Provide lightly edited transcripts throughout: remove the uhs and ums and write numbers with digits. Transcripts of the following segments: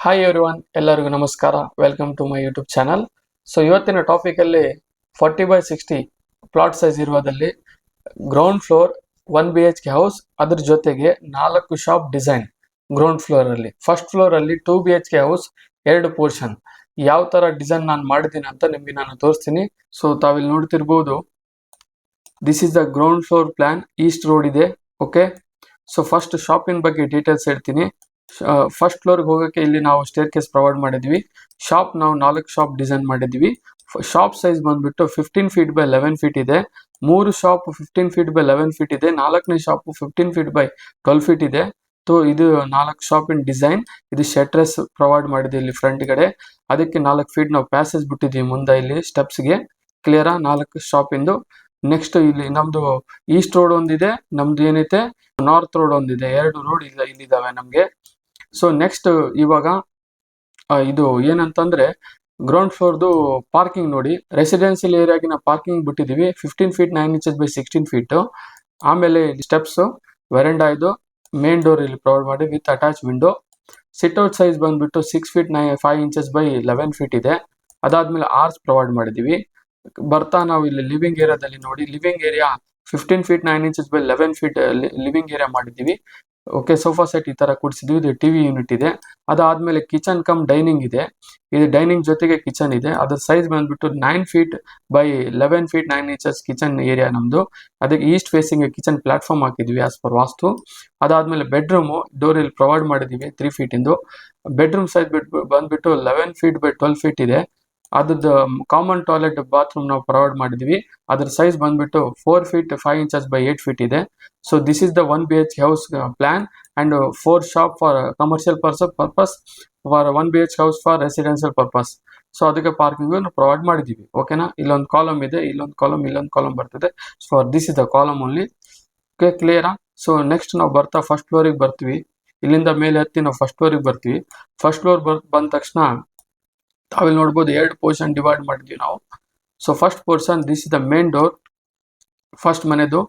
Hi everyone, ಎಲ್ಲರಿಗೂ ನಮಸ್ಕಾರ. Welcome to my YouTube channel. So ಇವತ್ತಿನ ಟಾಪಿಕಲ್ಲಿ 40/60 ಪ್ಲಾಟ್ ಸೈಜ್ ಇರುವುದಲ್ಲಿ ಗ್ರೌಂಡ್ ಫ್ಲೋರ್ 1 BHK ಹೌಸ್, ಅದ್ರ ಜೊತೆಗೆ 4 ಶಾಪ್ ಡಿಸೈನ್. ಗ್ರೌಂಡ್ ಫ್ಲೋರ್ ಅಲ್ಲಿ, ಫಸ್ಟ್ ಫ್ಲೋರ್ ಅಲ್ಲಿ 2 BHK ಹೌಸ್, 2 ಪೋರ್ಷನ್ ಯಾವ ತರ ಡಿಸೈನ್ ನಾನು ಮಾಡಿದ್ದೀನಿ ಅಂತ ನಿಮ್ಗೆ ನಾನು ತೋರಿಸ್ತೀನಿ. ಸೊ ತಾವಿಲ್ಲಿ ನೋಡ್ತಿರ್ಬೋದು, this is the ground floor plan. East road ಇದೆ. ಓಕೆ, ಸೊ ಫಸ್ಟ್ ಶಾಪಿನ ಬಗ್ಗೆ ಡೀಟೇಲ್ಸ್ ಹೇಳ್ತೀನಿ. ಫಸ್ಟ್ ಫ್ಲೋರ್ಗೆ ಹೋಗೋಕ್ಕೆ ಇಲ್ಲಿ ನಾವು ಸ್ಟೇರ್ ಕೇಸ್ ಪ್ರೊವೈಡ್ ಮಾಡಿದ್ವಿ. ಶಾಪ್ ನಾವು 4 ಶಾಪ್ ಡಿಸೈನ್ ಮಾಡಿದ್ವಿ. ಶಾಪ್ ಸೈಜ್ ಬಂದ್ಬಿಟ್ಟು 15 ಫೀಟ್ ಬೈ 11 ಫೀಟ್ ಇದೆ. 3 ಶಾಪ್ 15 ಫೀಟ್ ಬೈ 11 ಫೀಟ್ ಇದೆ. 4ನೇ ಶಾಪ್ 15 ಫೀಟ್ ಬೈ 12 ಫೀಟ್ ಇದೆ. ಇದು 4 ಶಾಪಿನ ಡಿಸೈನ್. ಇದು ಶೆಟ್ರೆಸ್ ಪ್ರೊವೈಡ್ ಮಾಡಿದೆ ಇಲ್ಲಿ ಫ್ರಂಟ್ ಗಡೆ. ಅದಕ್ಕೆ 4 ಫೀಟ್ ನಾವು ಪ್ಯಾಸೇಜ್ ಬಿಟ್ಟಿದ್ವಿ ಮುಂದೆ ಇಲ್ಲಿ ಸ್ಟೆಪ್ಸ್ಗೆ. ಕ್ಲಿಯರಾ? 4 ಶಾಪಿಂದು. ನೆಕ್ಸ್ಟ್ ಇಲ್ಲಿ ನಮ್ದು ಈಸ್ಟ್ ರೋಡ್ ಒಂದಿದೆ, ನಮ್ದು ಏನೈತೆ ನಾರ್ತ್ ರೋಡ್ ಒಂದಿದೆ. 2 ರೋಡ್ ಇಲ್ಲಿದ್ದಾವೆ ನಮ್ಗೆ. ಸೊ ನೆಕ್ಸ್ಟ್ ಇವಾಗ ಇದು ಏನಂತಂದ್ರೆ ಗ್ರೌಂಡ್ ಫ್ಲೋರ್ದು ಪಾರ್ಕಿಂಗ್ ನೋಡಿ. ರೆಸಿಡೆನ್ಸಿಯಲ್ ಏರಿಯಾಗಿನ ಪಾರ್ಕಿಂಗ್ ಬಿಟ್ಟಿದೀವಿ 15 ಫೀಟ್ 9 ಇಂಚಸ್ ಬೈ 16 ಫೀಟ್. ಆಮೇಲೆ ಸ್ಟೆಪ್ಸ್, ವೆರಂಡಾ, ಇದು ಮೇನ್ ಡೋರ್ ಇಲ್ಲಿ ಪ್ರೊವೈಡ್ ಮಾಡಿ with attach window. Sit out size ಬಂದ್ಬಿಟ್ಟು 6 ಫೀಟ್ 5 ಇಂಚಸ್ ಬೈ 11 ಫೀಟ್ ಇದೆ. ಅದಾದ್ಮೇಲೆ ಆರ್ಚ್ ಪ್ರೊವೈಡ್ ಮಾಡಿದೀವಿ. ಬರ್ತಾ ನಾವು ಇಲ್ಲಿ ಲಿವಿಂಗ್ ಏರಿಯಾದಲ್ಲಿ ನೋಡಿ, living area 15 feet 9 inches by 11 feet living area ಮಾಡಿದೀವಿ. ಓಕೆ, ಸೋಫಾ ಸೆಟ್ ಈ ತರ ಕೂಡಿಸಿದ್ವಿ. ಇದು ಟಿವಿ ಯೂನಿಟ್ ಇದೆ. ಅದಾದ್ಮೇಲೆ ಕಿಚನ್ ಕಮ್ ಡೈನಿಂಗ್ ಇದೆ. ಇದು ಡೈನಿಂಗ್ ಜೊತೆಗೆ ಕಿಚನ್ ಇದೆ. ಅದ್ರ ಸೈಜ್ ಬಂದ್ಬಿಟ್ಟು 9 feet by 11 feet 9 inches kitchen area ನಮ್ದು. ಅದಕ್ಕೆ ಈಸ್ಟ್ ಫೇಸಿಂಗ್ ಕಿಚನ್ ಪ್ಲಾಟ್ಫಾರ್ಮ್ ಹಾಕಿದ್ವಿ ಆಸ್ ಪರ್ ವಾಸ್ತು. ಅದಾದ್ಮೇಲೆ ಬೆಡ್ರೂಮು ಡೋರ್ ಇಲ್ಲಿ ಪ್ರೊವೈಡ್ ಮಾಡಿದೀವಿ 3 ಫೀಟ್ ಇಂದು. ಬೆಡ್ರೂಮ್ ಸೈಜ್ ಬಂದ್ಬಿಟ್ಟು 11 ಫೀಟ್ ಬೈ 12 ಫೀಟ್ ಇದೆ. ಅದ್ರದ್ದು ಕಾಮನ್ ಟಾಯ್ಲೆಟ್ ಬಾತ್ರೂಮ್ ನಾವು ಪ್ರೊವೈಡ್ ಮಾಡಿದ್ವಿ. ಅದ್ರ ಸೈಜ್ ಬಂದ್ಬಿಟ್ಟು 4 ಫೀಟ್ 5 ಇಂಚಸ್ ಬೈ 8 ಫೀಟ್ ಇದೆ. So this is the 1 BHK house plan and 4 shop for commercial purpose, for 1 BHK house for residential purpose. So ಅದಕ್ಕೆ parking provide ಮಾಡಿದೀವಿ. ಓಕೆನಾ? ಇಲ್ಲೊಂದು ಕಾಲಮ್ ಇದೆ, ಇಲ್ಲೊಂದು ಕಾಲಮ್ ಬರ್ತದೆ. So this is the column only. Okay, ಕ್ಲಿಯರಾ? So next ನಾವು ಬರ್ತಾ ಫಸ್ಟ್ ಫ್ಲೋರಿಗೆ ಬರ್ತೀವಿ. ಇಲ್ಲಿಂದ ಮೇಲೆ ಹತ್ತಿ ನಾವು ಫಸ್ಟ್ ಫ್ಲೋರಿಗೆ ಬರ್ತೀವಿ. ಫಸ್ಟ್ ಫ್ಲೋರ್ ಬಂದ ತಕ್ಷಣ ತಾವಿಲ್ಲಿ ನೋಡ್ಬೋದು 2 ಪೋರ್ಷನ್ ಡಿವೈಡ್ ಮಾಡಿದ್ವಿ ನಾವು. So first portion, this is the main door. First ಮನೆದು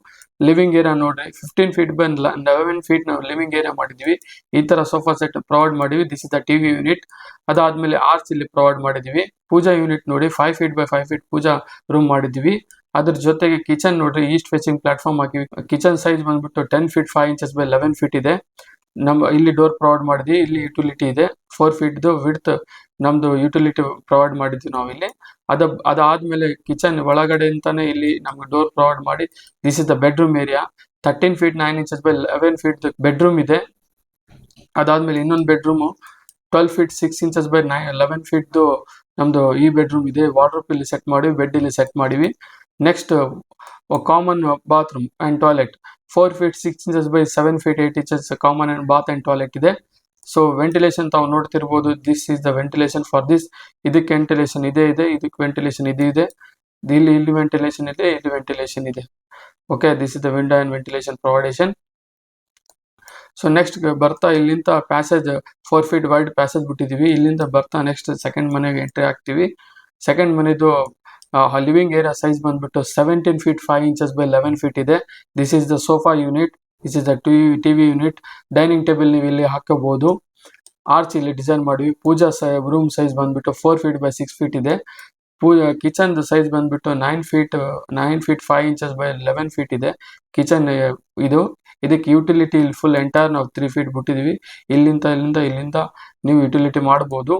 ಲಿವಿಂಗ್ ಏರಿಯಾ ನೋಡ್ರಿ, 15 ಫೀಟ್ ಬೈ 11 ಫೀಟ್ ನಾವು ಲಿವಿಂಗ್ ಏರಿಯಾ ಮಾಡಿದ್ವಿ. ಈ ತರ ಸೋಫಾ ಸೆಟ್ ಪ್ರೊವೈಡ್ ಮಾಡಿದ್ವಿ. This is the TV unit. ಅದಾದ್ಮೇಲೆ ಆರ್ಚ್ ಇಲ್ಲಿ ಪ್ರೊವೈಡ್ ಮಾಡಿದ್ವಿ. ಪೂಜಾ ಯೂನಿಟ್ ನೋಡಿ, 5 feet by 5 feet puja room ಮಾಡಿದ್ವಿ. ಅದ್ರ ಜೊತೆಗೆ ಕಿಚನ್ ನೋಡ್ರಿ, ಈಸ್ಟ್ ಫೇಸಿಂಗ್ ಪ್ಲಾಟ್ಫಾರ್ಮ್ ಹಾಕಿವಿ. ಕಿಚನ್ ಸೈಜ್ ಬಂದ್ಬಿಟ್ಟು 10 ಫೀಟ್ 5 ಇಂಚಸ್ ಬೈ 11 ಫೀಟ್ ಇದೆ. ಇಲ್ಲಿ ಡೋರ್ ಪ್ರೊವೈಡ್ ಮಾಡಿದ್ವಿ. ಇಲ್ಲಿ ಯುಟಿಲಿಟಿ ಇದೆ 4 ಫೀಟ್ ವಿಡ್ತ್ ನಮ್ದು ಯುಟಿಲಿಟಿ ಪ್ರೊವೈಡ್ ಮಾಡಿದ್ವಿ ನಾವು ಇಲ್ಲಿ. ಅದಾದ್ಮೇಲೆ ಕಿಚನ್ ಒಳಗಡೆ ಅಂತಾನೆ ಇಲ್ಲಿ ನಮ್ಗೆ ಡೋರ್ ಪ್ರೊವೈಡ್ ಮಾಡಿ, this is the bedroom area. 13 feet 9 inches by 11 feet bedroom ಇದೆ. ಅದಾದ್ಮೇಲೆ ಇನ್ನೊಂದು bedroom 12 feet 6 inches by 11 feet ನಮ್ದು ಈ ಬೆಡ್ರೂಮ್ ಇದೆ. ವಾರ್ಡ್ರೋಬ್ ಇಲ್ಲಿ ಸೆಟ್ ಮಾಡಿವಿ, ಬೆಡ್ ಇಲ್ಲಿ ಸೆಟ್ ಮಾಡಿವಿ. Next common bathroom and toilet 4 feet 6 inches by 7 feet 8 inches common and bath and toilet ಇದೆ. ಸೊ ವೆಂಟಿಲೇಷನ್ ತಾವು ನೋಡ್ತಿರ್ಬೋದು, this is the ventilation for this. ಇದಕ್ಕೆ ವೆಂಟಿಲೇಷನ್ ಇದೆ, ಇದಕ್ಕೆ ವೆಂಟಿಲೇಷನ್ ಇದೆ. ಇಲ್ಲಿ ವೆಂಟಿಲೇಷನ್ ಇದೆ, ಇಲ್ಲಿ ವೆಂಟಿಲೇಷನ್ ಇದೆ. Okay, this is the window and ventilation provision. So next ಬರ್ತಾ ಇಲ್ಲಿಂದ ಪ್ಯಾಸೇಜ್ 4 ಫೀಟ್ ವೈಡ್ ಪ್ಯಾಸೇಜ್ ಬಿಟ್ಟಿದೀವಿ. ಇಲ್ಲಿಂದ ಬರ್ತಾ ನೆಕ್ಸ್ಟ್ ಸೆಕೆಂಡ್ ಮನೆಗೆ ಎಂಟ್ರಿ ಆಗ್ತೀವಿ. ಸೆಕೆಂಡ್ ಮನೆದು ಲಿವಿಂಗ್ ಏರಿಯಾ ಸೈಜ್ ಬಂದ್ಬಿಟ್ಟು 17 ಫೀಟ್ 5 ಇಂಚಸ್ ಬೈ 11 ಫೀಟ್ ಇದೆ. This is the sofa unit, this is the TV unit. Dining table ನೀವು ಇಲ್ಲಿ ಹಾಕಬಹುದು. ಆರ್ಚ್ ಇಲ್ಲಿ ಡಿಸೈನ್ ಮಾಡಿವಿ. ಪೂಜಾ ರೂಮ್ ಸೈಜ್ ಬಂದ್ಬಿಟ್ಟು 4 ಫೀಟ್ ಬೈ 6 ಫೀಟ್ ಇದೆ. ಕಿಚನ್ ಸೈಜ್ ಬಂದ್ಬಿಟ್ಟು 9 ಫೀಟ್ 5 ಇಂಚಸ್ ಬೈ 11 ಫೀಟ್ ಇದೆ ಕಿಚನ್ ಇದು. ಇದಕ್ಕೆ ಯುಟಿಲಿಟಿ ಇಲ್ಲಿ ಫುಲ್ ಎಂಟೈರ್ ನಾವು 3 ಫೀಟ್ ಬಿಟ್ಟಿದೀವಿ. ಇಲ್ಲಿಂದ ನೀವು ಯುಟಿಲಿಟಿ ಮಾಡ್ಬೋದು.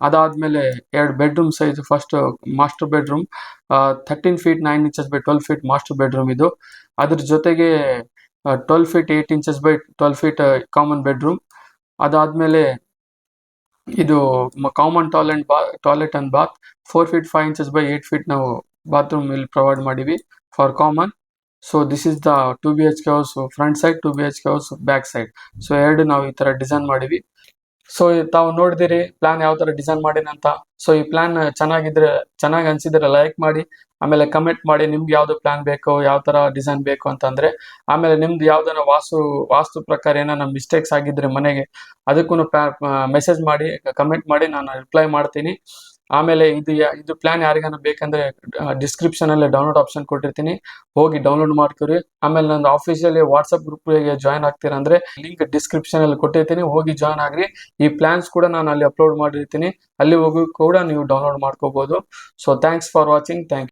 ಅದಾದ್ಮೇಲೆ 2 bedroom size. First master bedroom 13 feet 9 inches by 12 feet master bedroom ಇದು. ಅದ್ರ ಜೊತೆಗೆ 12 feet 8 inches by 12 feet common bedroom. ಅದಾದ್ಮೇಲೆ ಇದು common toilet and bath 4 feet 5 inches by 8 feet ನಾವು ಬಾತ್ರೂಮ್ ಇಲ್ಲಿ ಪ್ರೊವೈಡ್ ಮಾಡಿವಿ for common. So this is the 2 BHK house front side, 2 BHK house back side. So 2 ನಾವು ಈ ತರ design ಮಾಡಿವಿ. So ತಾವು ನೋಡಿದಿರಿ ಪ್ಲಾನ್ ಯಾವ ತರ ಡಿಸೈನ್ ಮಾಡಿನಂತ. ಸೊ ಈ ಪ್ಲಾನ್ ಚೆನ್ನಾಗಿ ಅನ್ಸಿದ್ರೆ ಲೈಕ್ ಮಾಡಿ, ಆಮೇಲೆ ಕಮೆಂಟ್ ಮಾಡಿ ನಿಮ್ಗೆ ಯಾವ್ದು ಪ್ಲಾನ್ ಬೇಕು, ಯಾವ ತರ ಡಿಸೈನ್ ಬೇಕು ಅಂತಂದ್ರೆ. ಆಮೇಲೆ ನಿಮ್ದು ಯಾವ್ದನ ವಾಸ್ತು ಪ್ರಕಾರ ಏನಾನ ಮಿಸ್ಟೇಕ್ಸ್ ಆಗಿದ್ರೆ ಮನೆಗೆ, ಅದಕ್ಕೂ ಮೆಸೇಜ್ ಮಾಡಿ, ಕಮೆಂಟ್ ಮಾಡಿ, ನಾನು ರಿಪ್ಲೈ ಮಾಡ್ತೀನಿ. ಆಮೇಲೆ ಇದು ಪ್ಲಾನ್ ಯಾರಿಗಾನ ಬೇಕಂದ್ರೆ ಡಿಸ್ಕ್ರಿಪ್ಷನ್ ಅಲ್ಲಿ ಡೌನ್ಲೋಡ್ ಆಪ್ಷನ್ ಕೊಟ್ಟಿರ್ತೀನಿ, ಹೋಗಿ ಡೌನ್ಲೋಡ್ ಮಾಡ್ಕೊರಿ. ಆಮೇಲೆ ನನ್ನ ಆಫೀಸಿಯಲಿ ವಾಟ್ಸ್ಆಪ್ ಗ್ರೂಪ್ಗೆ ಜಾಯ್ನ್ ಆಗ್ತೀರಾ ಅಂದ್ರೆ ಲಿಂಕ್ ಡಿಸ್ಕ್ರಿಪ್ಷನ್ ಅಲ್ಲಿ ಕೊಟ್ಟಿರ್ತೀನಿ, ಹೋಗಿ ಜಾಯ್ನ್ ಆಗ್ರಿ. ಈ ಪ್ಲಾನ್ಸ್ ಕೂಡ ನಾನು ಅಲ್ಲಿ ಅಪ್ಲೋಡ್ ಮಾಡಿರ್ತೀನಿ, ಅಲ್ಲಿ ಹೋಗಿ ಕೂಡ ನೀವು ಡೌನ್ಲೋಡ್ ಮಾಡ್ಕೋಬಹುದು. So thanks for watching. Thank you.